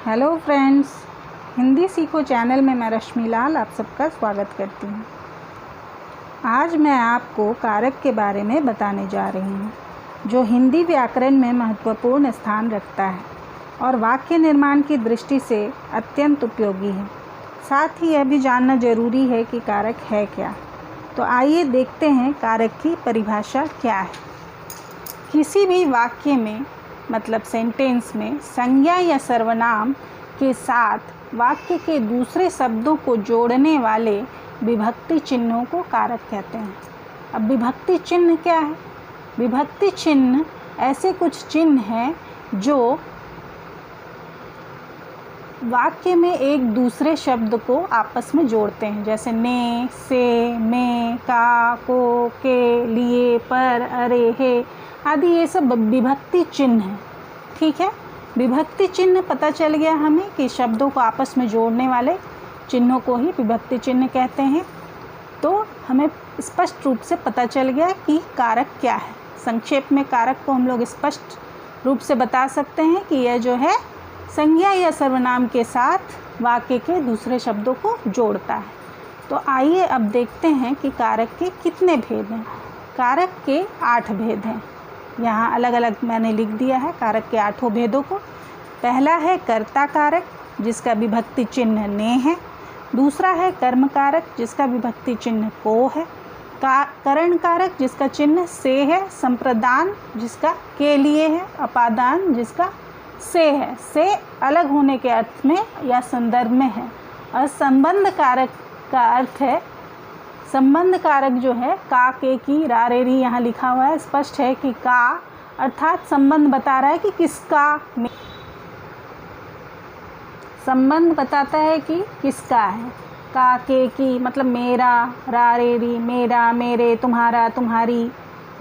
Hello friends, Hindi सीखो channel में मैं रश्मि लाल आप सबका स्वागत करती हूँ। आज मैं आपको कारक के बारे में बताने जा रही हूँ, जो हिंदी व्याकरण में महत्वपूर्ण स्थान रखता है और वाक्य निर्माण की दृष्टि से अत्यंत उपयोगी है। साथ ही यह भी जानना जरूरी है कि कारक है क्या। तो आइए देखते हैं कारक की परिभाषा क्या है। किसी भी वाक्य में मतलब सेंटेंस में संज्ञा या सर्वनाम के साथ वाक्य के दूसरे शब्दों को जोड़ने वाले विभक्ति चिन्हों को कारक कहते हैं। अब विभक्ति चिन्ह क्या है? विभक्ति चिन्ह ऐसे कुछ चिन्ह हैं जो वाक्य में एक दूसरे शब्द को आपस में जोड़ते हैं, जैसे ने, से, में, का, को, के, लिए, पर, अरे, हे आदि। ये सब विभक्ति चिन्ह हैं। ठीक है, विभक्ति चिन्ह पता चल गया हमें कि शब्दों को आपस में जोड़ने वाले चिन्हों को ही विभक्ति चिन्ह कहते हैं। तो हमें स्पष्ट रूप से पता चल गया कि कारक क्या है। संक्षेप में कारक को हम लोग स्पष्ट रूप से बता सकते हैं कि यह जो है संज्ञा या सर्वनाम के साथ वाक्य के दूसरे शब्दों को जोड़ता है। तो आइए अब देखते हैं कि कारक के कितने भेद हैं। कारक के 8 भेद हैं। यहाँ अलग अलग मैंने लिख दिया है कारक के 8 भेदों को। पहला है कर्ता कारक, जिसका विभक्ति चिन्ह ने है। दूसरा है कर्म कारक, जिसका विभक्ति चिन्ह को है। करण कारक, जिसका चिन्ह से है। संप्रदान, जिसका के लिए है। अपादान, जिसका से है। से अलग होने के अर्थ में या संदर्भ में है। और संबंध कारक का अर्थ है, संबंध कारक जो है का, के, की, रा, रे, री यहाँ लिखा हुआ है। स्पष्ट है कि का अर्थात संबंध बता रहा है कि किसका, संबंध बताता है कि किसका है। का, के, की मतलब मेरा, रा, रे, री मेरा, मेरे, तुम्हारा, तुम्हारी,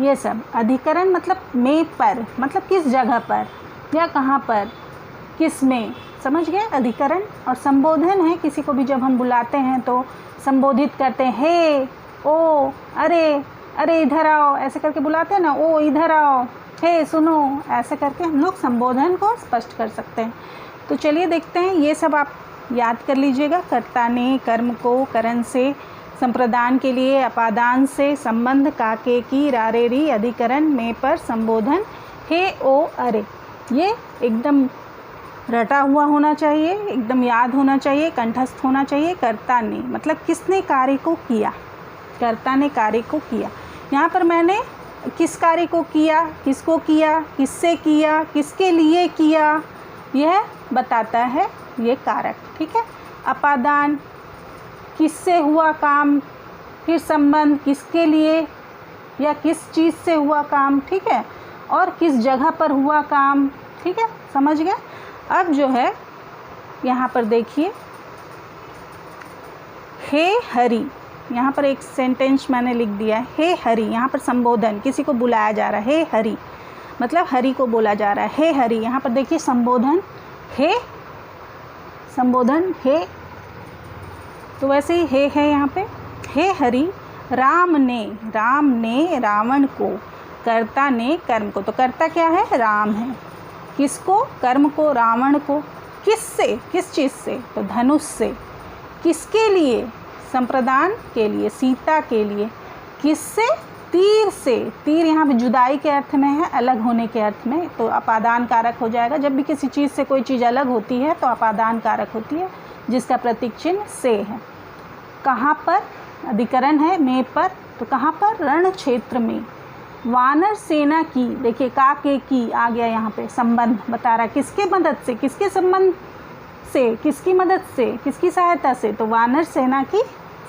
ये सब। अधिकरण मतलब में, पर मतलब किस जगह पर या कहाँ पर, किस में, समझ गए अधिकरण। और संबोधन है, किसी को भी जब हम बुलाते हैं तो संबोधित करते हैं, हे, ओ, अरे, अरे इधर आओ, ऐसे करके बुलाते हैं ना, ओ इधर आओ, हे सुनो, ऐसे करके हम लोग संबोधन को स्पष्ट कर सकते हैं। तो चलिए देखते हैं, ये सब आप याद कर लीजिएगा। कर्ता ने, कर्म को, करण से, संप्रदान के लिए, अपादान से, संबंध, का, के, की, रा, रे, री, अधिकरण, में, पर, संबोधन, हे, ओ, अरे। ये एकदम रटा हुआ होना चाहिए, एकदम याद होना चाहिए, कंठस्थ होना चाहिए। कर्ता ने मतलब किसने कार्य को किया, कर्ता ने कार्य को किया। यहाँ पर मैंने किस कार्य को किया, किसको किया, किससे किया, किसके लिए किया, यह बताता है ये कारक। ठीक है। अपादान, किससे हुआ काम, फिर संबंध, किसके लिए या किस चीज़ से हुआ काम। ठीक है। और किस जगह पर हुआ काम। ठीक है, समझ गए। अब जो है यहाँ पर देखिए, हे हरि, यहाँ पर एक सेंटेंस मैंने लिख दिया है, हे हरि। यहाँ पर संबोधन, किसी को बुलाया जा रहा है, हे हरि मतलब हरि को बोला जा रहा है, हे हरि। यहाँ पर देखिए संबोधन हे, संबोधन हे, तो वैसे ही हे है यहाँ पे, हे हरि। राम ने रावण को, कर्ता ने कर्म को, तो कर्ता क्या है, राम है। किसको, कर्म को, रावण को। किससे, किस चीज़ से, तो धनुष से। किसके लिए, संप्रदान के लिए, सीता के लिए। किससे, तीर से। तीर यहाँ पे जुदाई के अर्थ में है, अलग होने के अर्थ में, तो अपादान कारक हो जाएगा। जब भी किसी चीज़ से कोई चीज़ अलग होती है तो अपादान कारक होती है, जिसका प्रतीक चिन्ह से है। कहाँ पर, अधिकरण है में, पर, तो कहाँ पर, रण क्षेत्र में। वानर सेना की, देखिए का, के, की आ गया यहाँ पे, संबंध बता रहा है किसके मदद से, किसके संबंध से, किसकी मदद से, किसकी सहायता से, तो वानर सेना की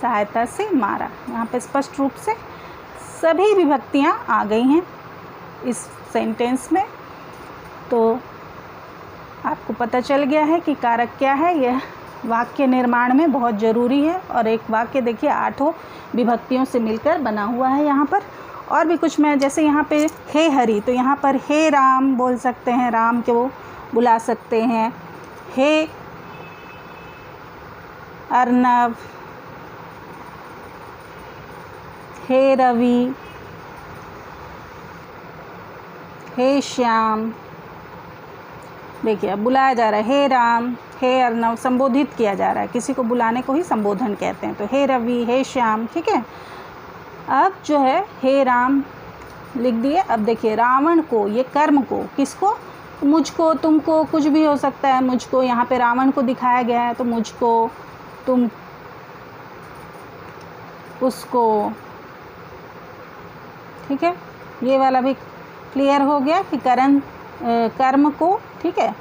सहायता से मारा। यहाँ पे स्पष्ट रूप से सभी विभक्तियाँ आ गई हैं इस सेंटेंस में। तो आपको पता चल गया है कि कारक क्या है। यह वाक्य निर्माण में बहुत ज़रूरी है। और एक वाक्य देखिए 8 विभक्तियों से मिलकर बना हुआ है। यहाँ पर और भी कुछ मैं, जैसे यहाँ पे हे हरि, तो यहाँ पर हे राम बोल सकते हैं, राम को बुला सकते हैं। हे अर्नव, हे रवि, हे श्याम, देखिए अब बुलाया जा रहा है, हे राम, हे अर्नव, संबोधित किया जा रहा है, किसी को बुलाने को ही संबोधन कहते हैं। तो हे रवि, हे श्याम, ठीक है। अब जो है हे राम लिख दिए। अब देखिए रावण को, ये कर्म को, किसको, मुझको, तुमको, कुछ भी हो सकता है। मुझको यहाँ पे रावण को दिखाया गया है, तो मुझको, तुम, उसको, ठीक है। ये वाला भी क्लियर हो गया कि कर्म को, ठीक है।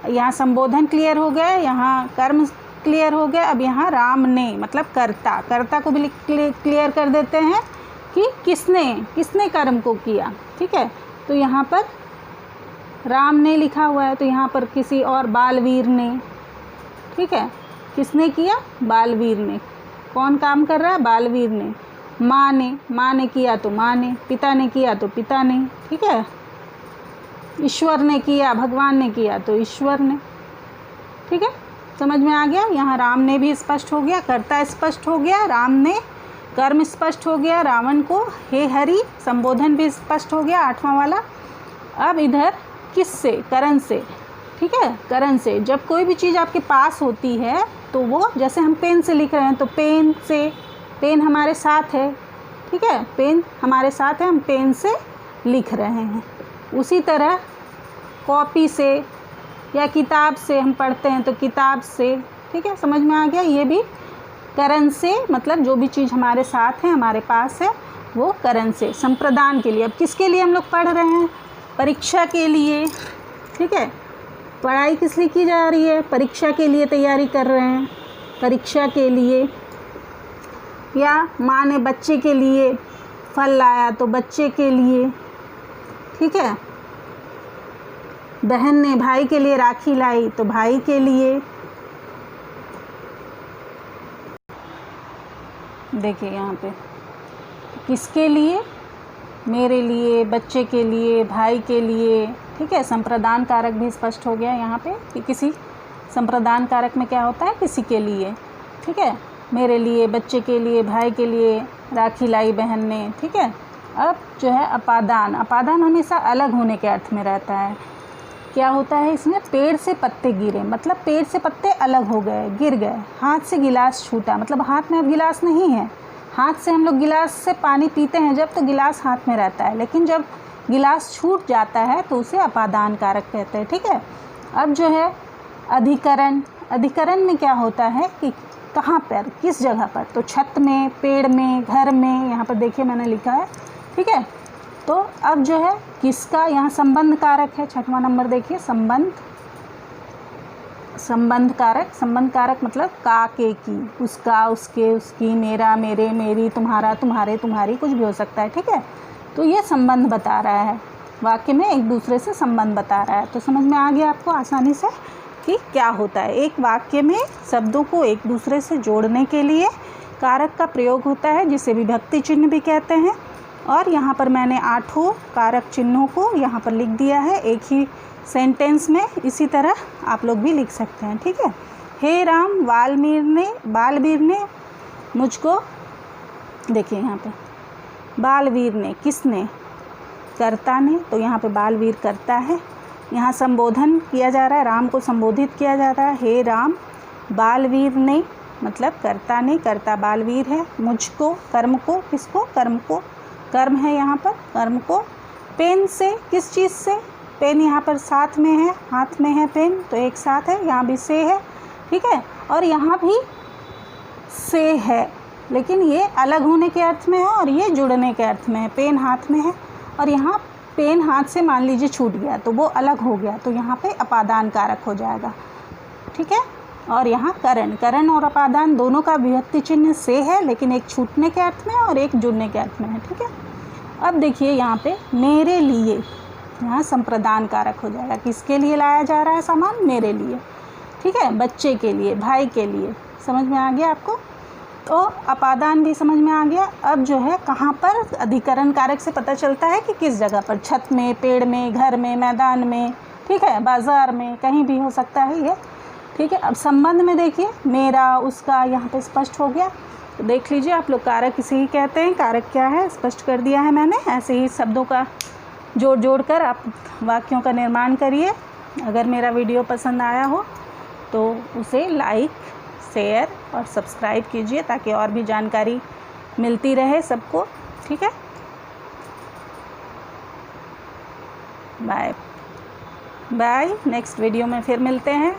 यहाँ संबोधन क्लियर हो गया, यहाँ कर्म क्लियर हो गया। अब यहाँ राम ने मतलब कर्ता को भी क्लियर कर देते हैं कि किसने कर्म को किया, ठीक है। तो यहाँ पर राम ने लिखा हुआ है, तो यहाँ पर किसी और, बालवीर ने, ठीक है। किसने किया, बालवीर ने। कौन काम कर रहा है, बालवीर ने। माँ ने किया तो माँ ने, पिता ने किया तो पिता ने, ठीक है। ईश्वर ने किया, भगवान ने किया तो ईश्वर ने, ठीक है। समझ में आ गया। यहाँ राम ने भी स्पष्ट हो गया, कर्ता स्पष्ट हो गया, राम ने, कर्म स्पष्ट हो गया, रावण को हे हरि संबोधन भी स्पष्ट हो गया, 8वां वाला। अब इधर किससे, करण से, ठीक है। करण से जब कोई भी चीज़ आपके पास होती है तो वो, जैसे हम पेन से लिख रहे हैं तो पेन से, पेन हमारे साथ है, ठीक है। पेन हमारे साथ है, हम पेन से लिख रहे हैं। उसी तरह कॉपी से या किताब से हम पढ़ते हैं तो किताब से, ठीक है। समझ में आ गया। ये भी करण से, मतलब जो भी चीज़ हमारे साथ है, हमारे पास है, वो करण से। संप्रदान के लिए, अब किसके लिए हम लोग पढ़ रहे हैं, परीक्षा के लिए, ठीक है। पढ़ाई किस लिए की जा रही है, परीक्षा के लिए तैयारी कर रहे हैं, परीक्षा के लिए। या माँ ने बच्चे के लिए फल लाया तो बच्चे के लिए, ठीक है। बहन ने भाई के लिए राखी लाई तो भाई के लिए। देखिए यहाँ पे किसके लिए, मेरे लिए, बच्चे के लिए, भाई के लिए, ठीक है। संप्रदान कारक भी स्पष्ट हो गया यहाँ पे कि किसी, संप्रदान कारक में क्या होता है, किसी के लिए, ठीक है। मेरे लिए, बच्चे के लिए, भाई के लिए राखी लाई बहन ने, ठीक है। अब जो है अपादान हमेशा अलग होने के अर्थ में रहता है। क्या होता है इसमें, पेड़ से पत्ते गिरे, मतलब पेड़ से पत्ते अलग हो गए, गिर गए। हाथ से गिलास छूटा, मतलब हाथ में अब गिलास नहीं है। हाथ से हम लोग गिलास से पानी पीते हैं जब, तो गिलास हाथ में रहता है, लेकिन जब गिलास छूट जाता है तो उसे अपादान कारक कहते हैं, ठीक है। अब जो है अधिकरण में क्या होता है कि कहाँ पर, किस जगह पर, तो छत में, पेड़ में, घर में। यहाँ पर देखिए मैंने लिखा है, ठीक है। तो अब जो है किसका, यहाँ संबंध कारक है, 6वां नंबर देखिए, संबंध कारक मतलब का, के, की, उसका, उसके, उसकी, मेरा, मेरे, मेरी, तुम्हारा, तुम्हारे, तुम्हारी, कुछ भी हो सकता है, ठीक है। तो ये संबंध बता रहा है, वाक्य में एक दूसरे से संबंध बता रहा है। तो समझ में आ गया आपको आसानी से कि क्या होता है। एक वाक्य में शब्दों को एक दूसरे से जोड़ने के लिए कारक का प्रयोग होता है, जिसे विभक्ति चिन्ह भी कहते हैं। और यहाँ पर मैंने 8 कारक चिन्हों को यहाँ पर लिख दिया है एक ही सेंटेंस में। इसी तरह आप लोग भी लिख सकते हैं, ठीक है। हे राम, बालवीर ने मुझको, देखिए यहाँ पे बालवीर ने, किसने, कर्ता ने, तो यहाँ पे बालवीर कर्ता है। यहाँ संबोधन किया जा रहा है, राम को संबोधित किया जा रहा है, हे राम, बालवीर ने मतलब कर्ता ने, कर्ता बालवीर है। मुझको, कर्म को, किसको, कर्म को, कर्म है यहाँ पर, कर्म को। पेन से, किस चीज़ से, पेन यहाँ पर साथ में है, हाथ में है पेन, तो एक साथ है, यहाँ भी से है, ठीक है। और यहाँ भी से है, लेकिन ये अलग होने के अर्थ में है और ये जुड़ने के अर्थ में है। पेन हाथ में है और यहाँ पेन हाथ से मान लीजिए छूट गया तो वो अलग हो गया, तो यहाँ पे अपादान कारक हो जाएगा, ठीक है। और यहाँ करण और अपादान दोनों का विभक्ति चिन्ह से है, लेकिन एक छूटने के अर्थ में और एक जुड़ने के अर्थ में है, ठीक है। अब देखिए यहाँ पे मेरे लिए, यहाँ संप्रदान कारक हो जाएगा, किसके लिए लाया जा रहा है सामान, मेरे लिए, ठीक है। बच्चे के लिए, भाई के लिए, समझ में आ गया आपको। तो अपादान भी समझ में आ गया। अब जो है कहाँ पर, अधिकरण कारक से पता चलता है कि किस जगह पर, छत में, पेड़ में, घर में, मैदान में, ठीक है, बाज़ार में, कहीं भी हो सकता है ये, ठीक है। अब संबंध में देखिए मेरा, उसका, यहाँ पे स्पष्ट हो गया। तो देख लीजिए आप लोग, कारक इसे ही कहते हैं, कारक क्या है स्पष्ट कर दिया है मैंने। ऐसे ही शब्दों का जोड़ कर आप वाक्यों का निर्माण करिए अगर मेरा वीडियो पसंद आया हो तो उसे लाइक, शेयर और सब्सक्राइब कीजिए ताकि और भी जानकारी मिलती रहे सबको। ठीक है, बाय बाय। नेक्स्ट वीडियो में फिर मिलते हैं।